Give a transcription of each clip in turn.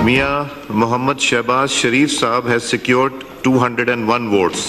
Mia Mohammad Shehbaz Sharif Saab has secured 201 votes.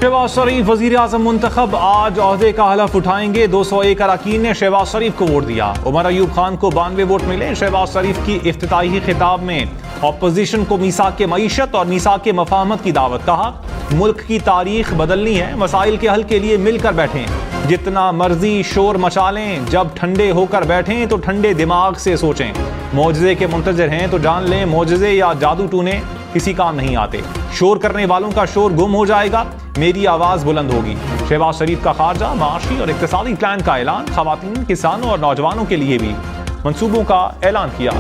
Shahbaz शरीफ वजीर आज़म मुंतखब आज ओहदे का हलफ उठाएंगे। 201 अरकान ने शहबाज शरीफ को वोट दिया। उमर अयूब खान को 92 वोट मिले। शहबाज शरीफ की इफ्तिताही खिताब में अपोजिशन को मीसाक के मईशत और मीसाक के मफाहमत की दावत। कहा, मुल्क की तारीख बदलनी है, मसाइल के हल के लिए मिलकर बैठें। जितना मर्जी शोर मचा लें, जब ठंडे होकर बैठें तो ठंडे दिमाग से सोचें। मौजज़े के मुंतज़िर हैं तो जान लें, मौजज़े या जादू टूने किसी काम नहीं आते। शोर करने वालों का शोर गुम हो जाएगा, मेरी आवाज़ बुलंद होगी। शहबाज शरीफ का खारजा, माशी और इक्तिसादी प्लान का ऐलान। ख़वातीन, किसानों और नौजवानों के लिए भी मंसूबों का ऐलान किया।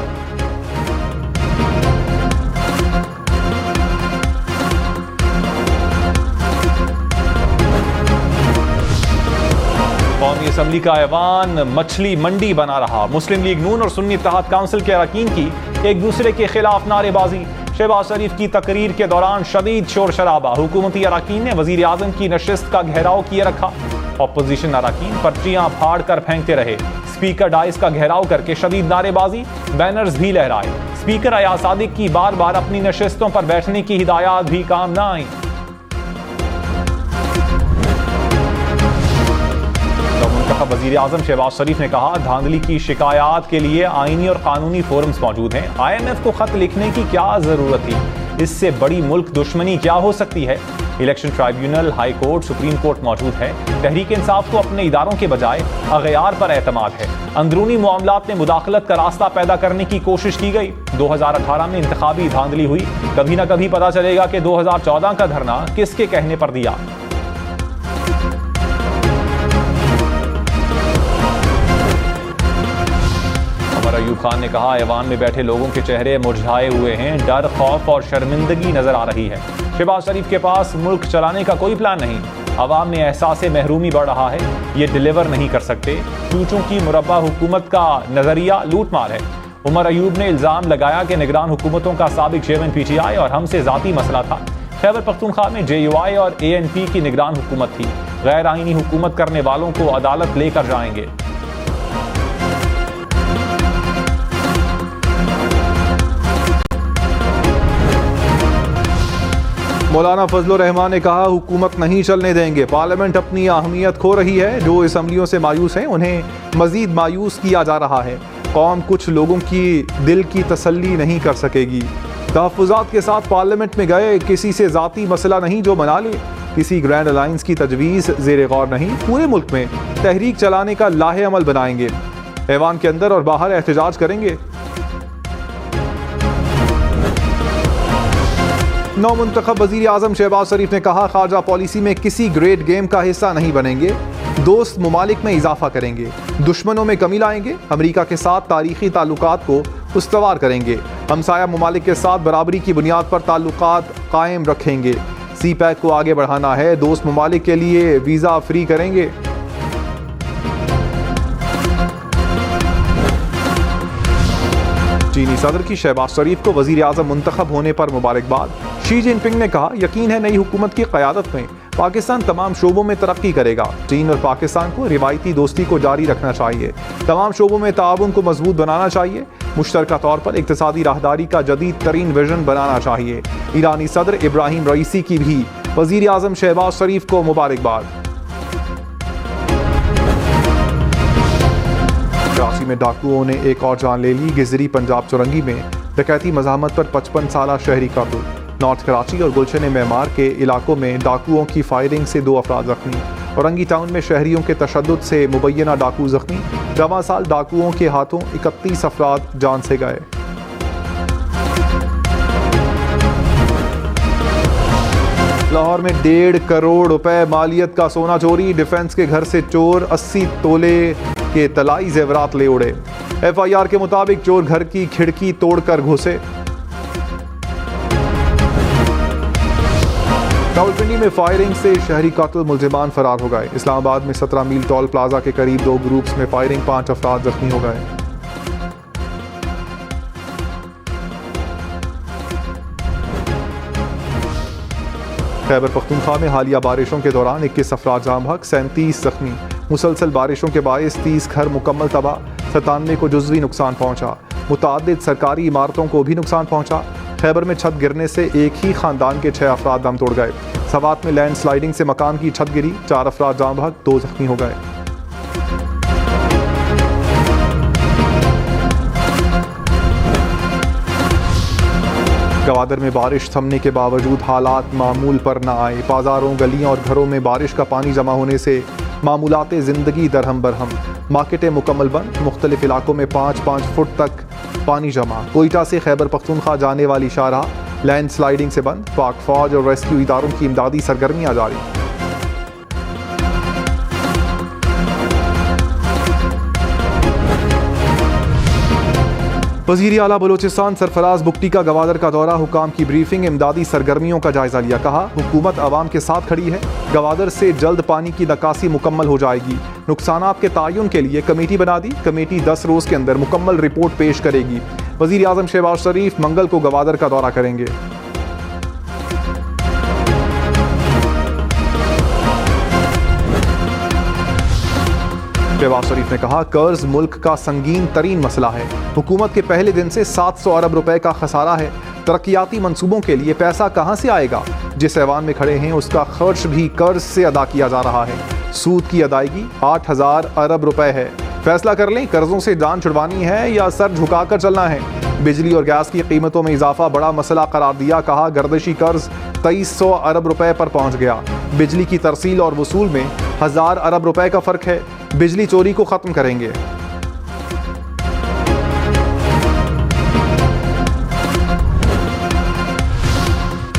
कौमी असम्बली का ऐवान मछली मंडी बना रहा। मुस्लिम लीग नून और सुन्नी इत्तेहाद काउंसिल के अरकान की एक दूसरे के खिलाफ नारेबाजी। शहबाज शरीफ की तकरीर के दौरान शदीद शोर शराबा। हुकूमती अरकान ने वजीर आज़म की नशिस्त का घेराव किए रखा। अपोजिशन अरकान पर्चियां फाड़ कर फेंकते रहे। स्पीकर डाइस का घेराव करके शदीद नारेबाजी, बैनर्स भी लहराए। स्पीकर अयाज सादिक की बार बार अपनी नशिस्तों पर बैठने की हिदायत भी काम न आई। वजीर आज़म शहबाज शरीफ ने कहा, धांधली की शिकायत के लिए आईनी और कानूनी फोरम्स मौजूद हैं। IMF को खत लिखने की क्या जरूरत थी? इससे बड़ी मुल्क दुश्मनी क्या हो सकती है? Election tribunal, high court, supreme court मौजूद है। तहरीक इंसाफ को अपने इदारों के बजाय अगयार पर एतमाद है। अंदरूनी मामलात में मुदाखलत का रास्ता पैदा करने की कोशिश की गई। 2018 में इंतखाबी धांधली हुई। कभी ना कभी पता चलेगा कि 2014 का धरना किसके कहने पर दिया। अयूब खान ने कहा, ऐवान में बैठे लोगों के चेहरे मुरझाए हुए हैं। डर, खौफ और शर्मिंदगी नजर आ रही है। शहबाज शरीफ के पास मुल्क चलाने का कोई प्लान नहीं। अवाम में एहसास महरूमी बढ़ रहा है, ये डिलीवर नहीं कर सकते। चूचों की मुरब्बा हुकूमत का नजरिया लूटमार है। उमर अयूब ने इल्जाम लगाया कि निगरान हुकूमतों का साबिक चेयरमैन PTI और हमसे जाती मसला था। खैबर पख्तूनख्वा में JUI और ANP की निगरान हुकूमत थी। गैर आईनी हुकूमत करने वालों को अदालत लेकर जाएंगे। मौलाना फजलुर रहमान ने कहा, हुकूमत नहीं चलने देंगे। पार्लियामेंट अपनी अहमियत खो रही है। जो असम्बलियों से मायूस हैं उन्हें मजीद मायूस किया जा रहा है। कौम कुछ लोगों की दिल की तसल्ली नहीं कर सकेगी। तहफ़्फ़ुज़ात के साथ पार्लियामेंट में गए, किसी से ज़ाती मसला नहीं जो मना ले। किसी ग्रैंड अलायंस की तजवीज़ ज़ेरे गौर नहीं। पूरे मुल्क में तहरीक चलाने का लाहे अमल बनाएंगे। ऐवान के अंदर और बाहर एहतजाज करेंगे। नौमुंतखब वज़ीर आज़म शहबाज शरीफ ने कहा, खारजा पॉलिसी में किसी ग्रेट गेम का हिस्सा नहीं बनेंगे। दोस्त ममालिक में इजाफा करेंगे, दुश्मनों में कमी लाएंगे। अमरीका के साथ तारीखी ताल्लुकात को उस्तवार करेंगे। हमसाया ममालिक के साथ बराबरी की बुनियाद पर ताल्लुकात कायम रखेंगे। CPEC को आगे बढ़ाना है। दोस्त ममालिक के लिए वीज़ा फ्री करेंगे। चीनी सदर की शहबाज शरीफ को वजीर आज़म मुंतखब होने पर मुबारकबाद। शी जिनपिंग ने कहा, यकीन है नई हुकूमत की क़यादत में पाकिस्तान तमाम शोबों में तरक्की करेगा। चीन और पाकिस्तान को रिवायती दोस्ती को जारी रखना चाहिए। तमाम शोबों में ताउन को मजबूत बनाना चाहिए। मुश्तरका तौर पर इक़्तिसादी राहदारी का जदीद तरीन विजन बनाना चाहिए। ईरानी सदर इब्राहिम रईसी की भी वजीर आज़म शहबाज शरीफ को मुबारकबाद। कराची में डाकुओं ने एक और जान ले ली। गिजरी पंजाब चौरंगी में डकैती मज़ाहमत पर 55 साला शहरी कातल। नॉर्थ कराची और गुलशन मेमार के इलाकों में डाकुओं की फायरिंग से 2 अफराद जख्मी। औरंगी टाउन में शहरियों के तशद्दुद से मुबैना डाकू जख्मी। रवां साल डाकुओं के हाथों 31 अफराद जान से गए। लाहौर में 1.5 करोड़ रुपए मालियत का सोना चोरी। डिफेंस के घर से चोर 80 तोले के तलाई जेवरात ले उड़े। FIR के मुताबिक चोर घर की खिड़की तोड़कर घुसे। रावलपिंडी में फायरिंग से शहरी कातिल मुल्जिमान फरार हो गए। इस्लामाबाद में 17 मील टोल प्लाजा के करीब 2 ग्रुप्स में फायरिंग, 5 अफराद जख्मी हो गए। खैबर पख्तूनख्वा में हालिया बारिशों के दौरान 21 अफराद जाम हक, 37 जख्मी। मुसलसल बारिशों के बायस 30 घर मुकम्मल तबाह, 97 को जुज़वी नुकसान पहुँचा। मुताअद्दिद सरकारी इमारतों को भी नुकसान पहुँचा। खैबर में छत गिरने से एक ही खानदान के 6 अफराद दम तोड़ गए। सवात में लैंड स्लाइडिंग से मकान की छत गिरी, 4 अफराद जाम हक, 2 जख्मी हो गए। गवादर में बारिश थमने के बावजूद हालात मामूल पर न आए। बाजारों, गलियों और घरों में बारिश का पानी जमा होने से मामूलात ज़िंदगी दरहम बरहम। मार्केटें मुकम्मल बंद, मुख्तलिफ इलाकों में 5-5 फुट तक पानी जमा। कोयटा से खैबर पख्तूनख्वा जाने वाली शाहराह लैंड स्लाइडिंग से बंद। पाक फौज और रेस्क्यू इदारों की इमदादी सरगर्मियाँ जारी। वज़ीर आला बलोचिस्तान सरफराज बुगटी का गवादर का दौरा, हुकाम की ब्रीफिंग, इमदादी सरगर्मियों का जायजा लिया। कहा हुकूमत आवाम के साथ खड़ी है, गवादर से जल्द पानी की निकासी मुकम्मल हो जाएगी। नुकसानात के तायुन के लिए कमेटी बना दी, कमेटी 10 रोज़ के अंदर मुकम्मल रिपोर्ट पेश करेगी। वज़ीर आज़म शहबाज शरीफ मंगल को गवादर का दौरा करेंगे। शहबाज शरीफ ने कहा कर्ज मुल्क का संगीन तरीन मसला है। हुकूमत के पहले दिन से 700 अरब रुपए का खसारा है। तरक्याती मंसूबों के लिए पैसा कहां से आएगा? जिस ऐवान में खड़े हैं उसका खर्च भी कर्ज से अदा किया जा रहा है। सूद की अदायगी 8000 अरब रुपए है। फैसला कर लें, कर्जों से जान छुड़वानी है या सर झुकाकर चलना है। बिजली और गैस की कीमतों में इजाफा बड़ा मसला करार दिया। कहा गर्दिशी कर्ज 2300 अरब रुपए पर पहुंच गया। बिजली की तरसील और वसूल में 1000 अरब रुपए का फर्क है। बिजली चोरी को खत्म करेंगे।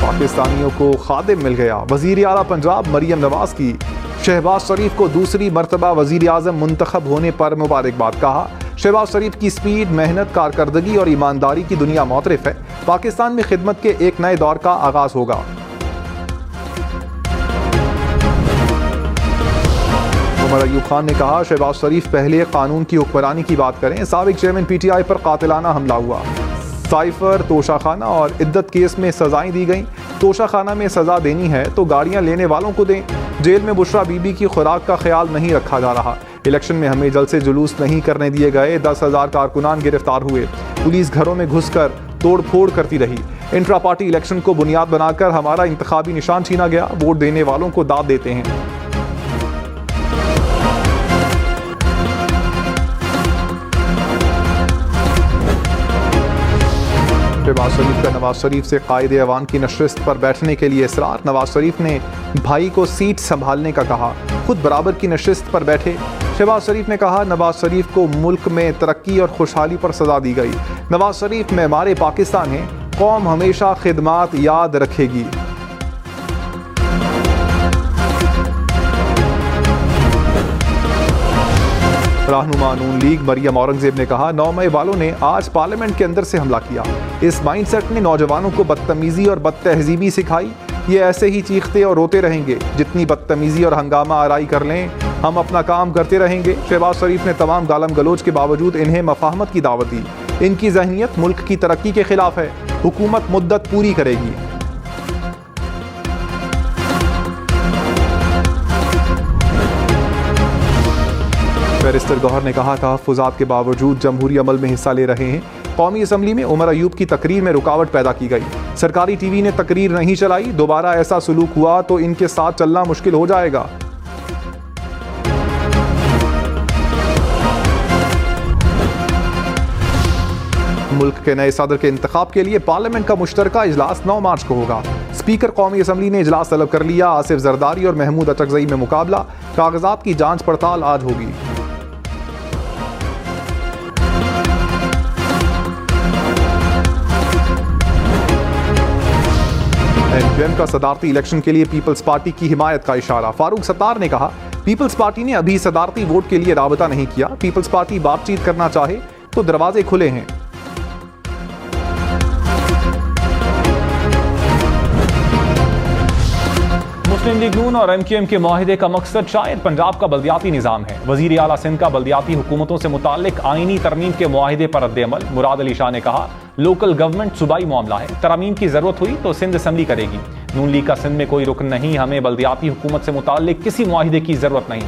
पाकिस्तानियों को खादिम मिल गया। वजीर आला पंजाब मरियम नवाज की शहबाज शरीफ को दूसरी मरतबा वजीर आज़म मुंतखब होने पर मुबारकबाद। कहा शहबाज शरीफ की स्पीड, मेहनत, कारकर्दगी और ईमानदारी की दुनिया मोतरफ है। पाकिस्तान में खिदमत के एक नए दौर का आगाज होगा। उमर अयूब खान ने कहा शहबाज शरीफ पहले कानून की हुक्मरानी की बात करें। साबिक चेयरमैन PTI पर कातिलाना हमला हुआ। साइफर, तोशाखाना और इद्दत केस में सजाएं दी गईं। तोशाखाना में सजा देनी है तो गाड़ियां लेने वालों को दें। जेल में बुशरा बीबी की खुराक का ख्याल नहीं रखा जा रहा। इलेक्शन में हमें जलसे जुलूस नहीं करने दिए गए। 10,000 कारकुनान गिरफ्तार हुए। पुलिस घरों में घुसकर तोड़ फोड़ करती रही। इंट्रा पार्टी इलेक्शन को बुनियाद बनाकर हमारा इंतखाबी निशान छीना गया। वोट देने वालों को दाद देते हैं। शहबाज शरीफ का नवाज शरीफ से कायदे अवान की नशस्त पर बैठने के लिए इसरार। नवाज शरीफ ने भाई को सीट संभालने का कहा, खुद बराबर की नशस्त पर बैठे। शहबाज शरीफ ने कहा नवाज शरीफ को मुल्क में तरक्की और खुशहाली पर सजा दी गई। नवाज शरीफ मेमारे पाकिस्तान है, कौम हमेशा खिदमात याद रखेगी। रहनुमा नून लीग मरियम औरंगजेब ने कहा 9 मई वालों ने आज पार्लियामेंट के अंदर से हमला किया। इस माइंडसेट ने नौजवानों को बदतमीजी और बदतहजीबी सिखाई। ये ऐसे ही चीखते और रोते रहेंगे। जितनी बदतमीजी और हंगामा आराई कर लें, हम अपना काम करते रहेंगे। शहबाज शरीफ ने तमाम गालम गलोच के बावजूद इन्हें मफाहमत की दावत दी। इनकी जहनियत मुल्क की तरक्की के खिलाफ है। हुकूमत मुद्दत पूरी करेगी। बैरिस्टर गौहर ने कहा तहफ़्फ़ुज़ात के बावजूद जमहूरी अमल में हिस्सा ले रहे हैं। कौमी असम्बली में उमर अयूब की तकरीर में रुकावट पैदा की गई। सरकारी टीवी ने तकरीर नहीं चलाई। दोबारा ऐसा सुलूक हुआ तो इनके साथ चलना मुश्किल हो जाएगा। मुल्क के नए सदर के इंतखाब के लिए पार्लियामेंट का मुश्तरका इजलास 9 मार्च को होगा। स्पीकर कौमी असम्बली ने इजलास तलब कर लिया। आसिफ जरदारी और महमूद अचकजई में मुकाबला। कागजात की जांच पड़ताल आज होगी। एमक्यूएम का सदारती इलेक्शन के लिए पीपल्स पार्टी की हिमायत का इशारा। फारूक सत्तार ने कहा पीपल्स पार्टी ने अभी सदारती वोट के लिए राबता नहीं किया। पीपल्स पार्टी बातचीत करना चाहे तो दरवाजे खुले हैं। मुस्लिम लीग नून और एमक्यूएम के मुआहिदे का मकसद शायद पंजाब का बल्दियाती निज़ाम है। वज़ीर आला सिंध का बल्दियाती हुकूमतों से मुताल्लिक आईनी तरमीम के मुआहिदे पर रद्द-ए-अमल। मुराद अली शाह ने कहा लोकल गवर्नमेंट सूबाई मामला है, तरमीम की जरूरत हुई तो सिंध असम्बली करेगी। नून लीग का सिंध में कोई रुकन नहीं, हमें बल्दियाती हुकूमत से मुताल्लिक किसी मुआहिदे की जरूरत नहीं।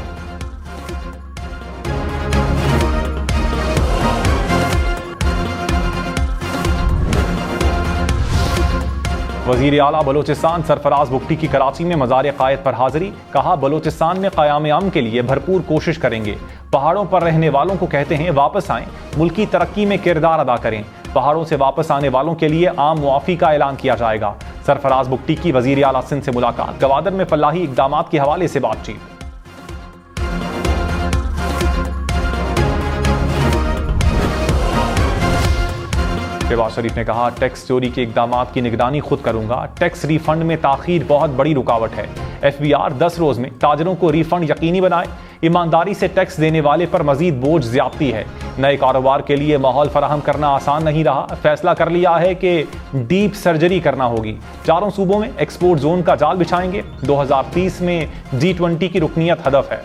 वजीर आला बलोचिस्तान सरफराज बुगटी की कराची में मज़ार क़ायद पर हाजिरी, कहा बलोचिस्तान में क़याम अमन के लिए भरपूर कोशिश करेंगे। पहाड़ों पर रहने वालों को कहते हैं वापस आएं, मुल्की तरक्की में किरदार अदा करें। पहाड़ों से वापस आने वालों के लिए आम मुआफ़ी का ऐलान किया जाएगा। सरफराज बुगटी की वजीर आला सिंध से मुलाकात, गवादर में फलाही इक़दाम के हवाले से बातचीत। शहबाज शरीफ ने कहा टैक्स चोरी के इक़दाम की निगरानी खुद करूंगा। टैक्स रिफंड में ताखीर बहुत बड़ी रुकावट है। FBR 10 रोज में ताजरों को रिफंड यकीनी बनाए। ईमानदारी से टैक्स देने वाले पर मजीद बोझ ज्यादती है। नए कारोबार के लिए माहौल फराहम करना आसान नहीं रहा। फैसला कर लिया है कि डीप सर्जरी करना होगी। चारों सूबों में एक्सपोर्ट जोन का जाल बिछाएंगे। 2030 में G20 की रुकनीत हदफ है।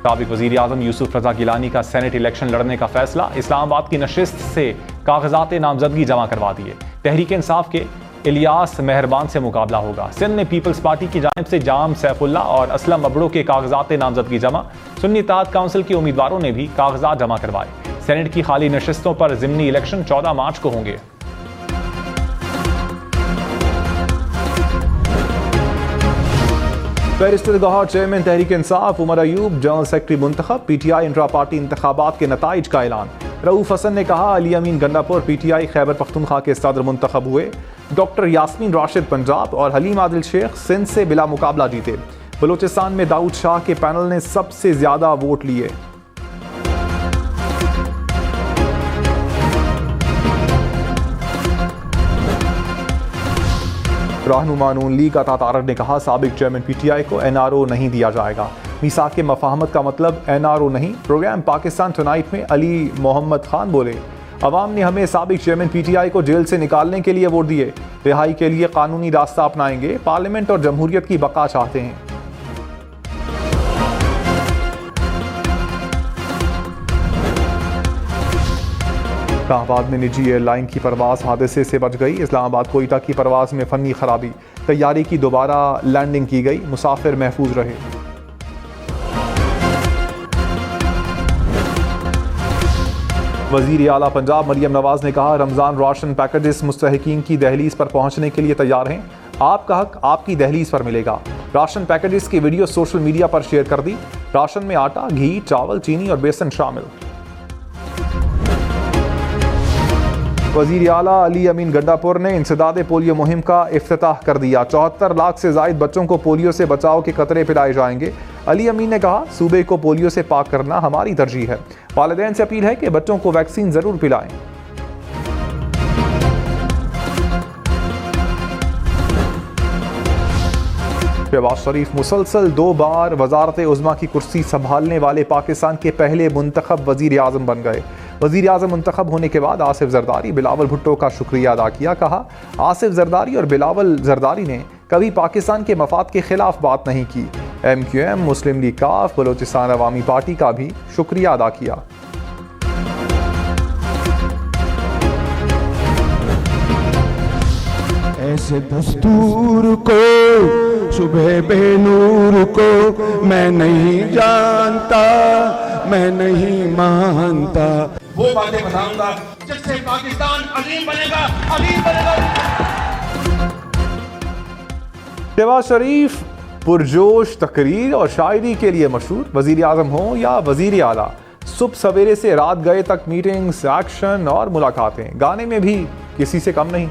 साबिक वज़ीर आज़म यूसुफ रज़ा गिलानी का सेनेट इलेक्शन लड़ने का फैसला, इस्लामाबाद की नशिस्त से कागजात नामजदगी जमा करवा दिए। तहरीक इंसाफ के इलियास मेहरबान से मुकाबला होगा। सिंध में पीपल्स पार्टी की जानिब से जाम सैफुल्ला और असलम अबड़ो के कागजात नामजदगी जमा। सुन्नी इत्तेहाद काउंसिल के उम्मीदवारों ने भी कागजात जमा करवाए। सेनेट की खाली नशिस्तों पर ज़िमनी इलेक्शन 14 मार्च को होंगे। Barrister Gauhar chairman Tehreek Insaf, Umar Ayub general secretary मुंतखब। PTI इंट्रा पार्टी इंतखाबात के नताइज का ऐलान। रऊफ हसन ने कहा अली अमीन गंडापुर PTI खैबर पख्तूनख्वा के सदर मुंतखब हुए। डॉक्टर यास्मीन राशिद पंजाब और हलीम आदिल शेख सिंध से बिला मुकाबला जीते। बलोचिस्तान में दाऊद शाह के पैनल ने सबसे ज्यादा वोट लिए। रहनुमा नून लीग अता तारड़ ने कहा साबिक चेयरमैन PTI को NRO नहीं दिया जाएगा। मीसाक के मफाहमत का मतलब NRO नहीं। प्रोग्राम पाकिस्तान टुनाइट में अली मोहम्मद खान बोले अवाम ने हमें साबिक चेयरमैन PTI को जेल से निकालने के लिए वोट दिए। रिहाई के लिए कानूनी रास्ता अपनाएंगे। पार्लियामेंट और जमहूरियत की बका चाहते हैं। इस्लामाबाद में निजी एयरलाइन की परवाज़ हादसे से बच गई। इस्लामाबाद कोयटा की परवाज़ में फ़नी खराबी, तैयारी की दोबारा लैंडिंग की गई, मुसाफिर महफूज रहे। वज़ीर आला पंजाब मरियम नवाज ने कहा रमज़ान राशन पैकेजेस मुस्तहिकीन की दहलीज पर पहुंचने के लिए तैयार हैं। आपका हक आपकी दहलीज पर मिलेगा। राशन पैकेजेस की वीडियो सोशल मीडिया पर शेयर कर दी। राशन में आटा, घी, चावल, चीनी और बेसन शामिल। वज़ीर आला अली अमीन गंडापुर ने इंसदाद पोलियो मुहिम का इफ्तिताह कर दिया। 74 लाख से ज़ायद बच्चों को पोलियो से बचाव के कतरे पिलाए जाएंगे। अली अमीन ने कहा सूबे को पोलियो से पाक करना हमारी तरजीह है। वालिदैन से अपील है कि बच्चों को वैक्सीन ज़रूर पिलाएं। शहबाज शरीफ मुसलसल 2 बार वजारत उज़्मा की कुर्सी संभालने वाले पाकिस्तान के पहले मुंतखब वज़ीर आज़म बन गए। वज़ीर आज़म मुंतखब होने के बाद आसिफ जरदारी बिलावल भुट्टो का शुक्रिया अदा किया। कहा आसिफ जरदारी और बिलावल जरदारी ने कभी पाकिस्तान के मफाद के खिलाफ बात नहीं की। MQM, मुस्लिम लीग काफ, बलोचिस्तान अवामी पार्टी का भी शुक्रिया अदा किया। ऐसे दस्तूर को सुबह बेनूर को मैं नहीं जानता, मैं नहीं मानता। वो बातें बताऊंगा जिससे पाकिस्तान अजीम बनेगा, अजीम बनेगा। शहबाज शरीफ पुरजोश तकरीर और शायरी के लिए मशहूर। वज़ीर आज़म हो या वज़ीर आला, सुबह सवेरे से रात गए तक मीटिंग्स, एक्शन और मुलाकातें। गाने में भी किसी से कम नहीं।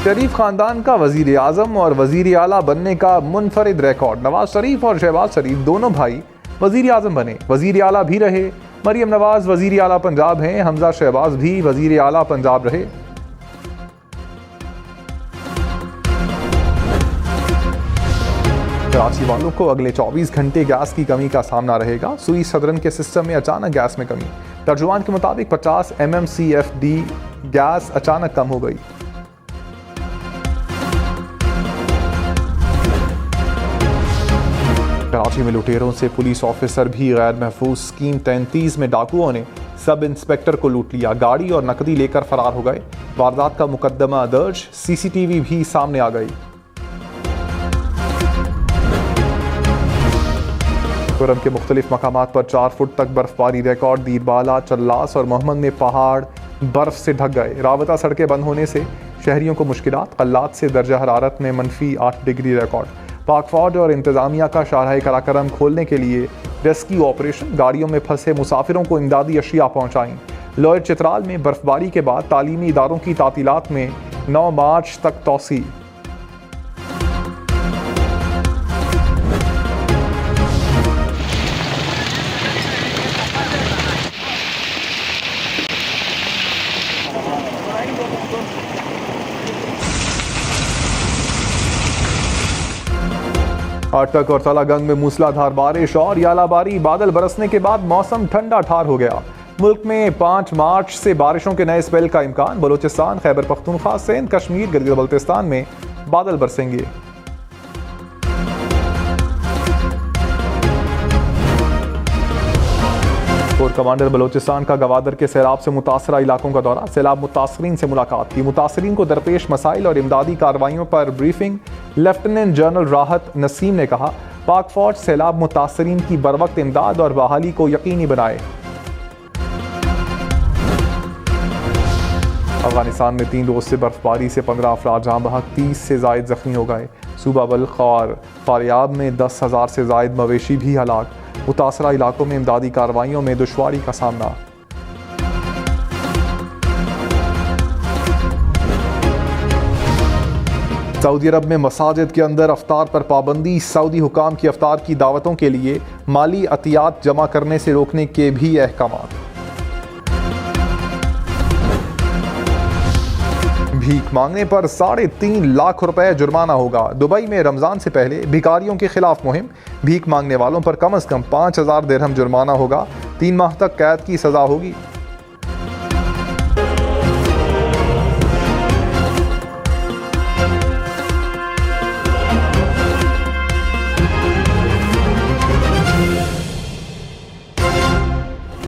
शरीफ खानदान का वज़ीर आज़म और वज़ीर आला बनने का मुनफरिद रिकॉर्ड। नवाज शरीफ और शहबाज शरीफ दोनों भाई वज़ीर आज़म बने, वज़ीर आला भी रहे। मरियम नवाज वज़ीर आला पंजाब हैं, हमजा शहबाज भी वज़ीर आला पंजाब रहे। कराची वालों को अगले 24 घंटे गैस की कमी का सामना रहेगा। सुई सदरन के सिस्टम में अचानक गैस में कमी। तर्जुमान के मुताबिक 50 MMCFD गैस अचानक कम हो गई। कराची में लुटेरों से पुलिस ऑफिसर भी गैर महफूज। स्कीम 33 में डाकुओं ने सब इंस्पेक्टर को लूट लिया, गाड़ी और नकदी लेकर फरार हो गए। वारदात का मुकदमा दर्ज, CCTV भी सामने आ गई। खुर्रम के मुख्तलिफ मकामात पर 4 फुट तक बर्फबारी रिकॉर्ड। दीरबाला, चल्लास और मोहम्मद में पहाड़ बर्फ से ढक गए। राबता सड़कें बंद होने से शहरियों को मुश्किलात। कल्लात से दर्जा हरारत में -8 डिग्री रिकॉर्ड। पाक फौज और इंतजामिया का शाहराह कराकरम खोलने के लिए रेस्क्यू ऑपरेशन। गाड़ियों में फंसे मुसाफिरों को इमदादी अशिया पहुंचाई। लोअर चित्राल में बर्फबारी के बाद तालीमी इदारों की तातीलात में 9 मार्च तक तौसी। अटक और तलागंग में मूसलाधार बारिश और यालाबारी। बादल बरसने के बाद मौसम ठंडा ठार हो गया। मुल्क में 5 मार्च से बारिशों के नए स्पेल का इम्कान। बलोचिस्तान, खैबर पख्तूनख्वा, सिंध, कश्मीर, गिलगित बल्तिस्तान में बादल बरसेंगे। कोर कमांडर बलोचिस्तान का गवादर के सैलाब से मुतासरा इलाकों का दौरा। सैलाब मुतासरीन से मुलाकात की। मुतासरीन को दरपेश मसाइल और इमदादी कार्रवाइयों पर ब्रीफिंग। लेफ्टिनेंट जनरल राहत नसीम ने कहा, पाक फौज सैलाब मुतासरीन की बरवक्त इमदाद और बहाली को यकीनी बनाए। अफगानिस्तान में 3 रोज से बर्फबारी से 15 अफराद जहां बहक, 30 से जायद जख्मी हो गए। सूबा बल्ख और फारियाब में 10,000 से जायद मवेशी भी हलाक। मुतासरा इलाकों में इमदादी कार्रवाइयों में दुश्वारी का सामना। सऊदी अरब में मसाजिद के अंदर अफ्तार पर पाबंदी। सऊदी हुकाम की अफ्तार की दावतों के लिए माली अतियात जमा करने से रोकने के भी अहकामात। भीख मांगने पर 3.5 लाख रुपए जुर्माना होगा। दुबई में रमजान से पहले भिखारियों के खिलाफ मुहिम। भीख मांगने वालों पर कम से कम 5,000 दिरहम जुर्माना होगा। 3 माह तक कैद की सजा होगी।